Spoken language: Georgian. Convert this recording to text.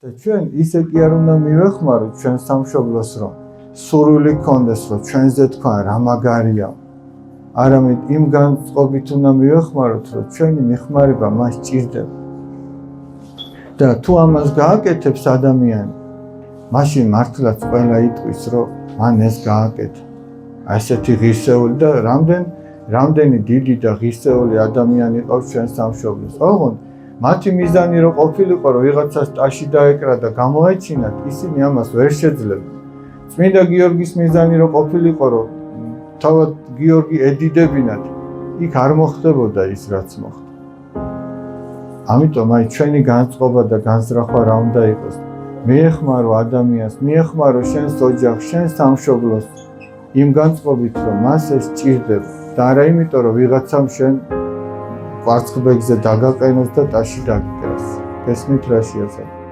და ჩვენ ისე კი არ უნდა მივეხმაროთ ჩვენ სამშობლოს, რომ სურვილი გქონდეს, რომ ჩვენზე თქვა რა მაგარია. არამედ იმ განწყობით უნდა მივეხმაროთ, რომ ჩვენი მეხმარება მას ჭირდება. და თუ ამას გააკეთებს ადამიანი, მაშინ მართლაც ყველა იტყვის, რომ მან ეს გააკეთა. ასეთი ღირსეული და რამდენი დიდი და ღირსეული ადამიანი ყავს ჩვენ სამშობლოს. ოღონდ მათი მიზანი რო ყოფილიყო, რომ ვიღაცას ტაში დაეკრა და გამოეჩინათ, ისინი ამას ვერ შეძლებენ. წმინდა გიორგის მიზანი რო ყოფილიყო, რომ თავად გიორგი ედიდებინათ, იქ არ მოხდებოდა ის, რაც მოხდა. ამიტომ აი ჩვენი განწყობა და განზრახვა რა უნდა იყოს? მიეხმარო ადამიანს, მიეხმარო შენს ოჯახს, შენს სამშობლოს, იმ განწყობით, რომ მას ეს ჭირდება და არა იმიტომ, რომ ვიღაცამ შენ კვარცხლბეკზე დაგაყენოს და ტაში დაგიკრას. გესმით რა შეასრულე?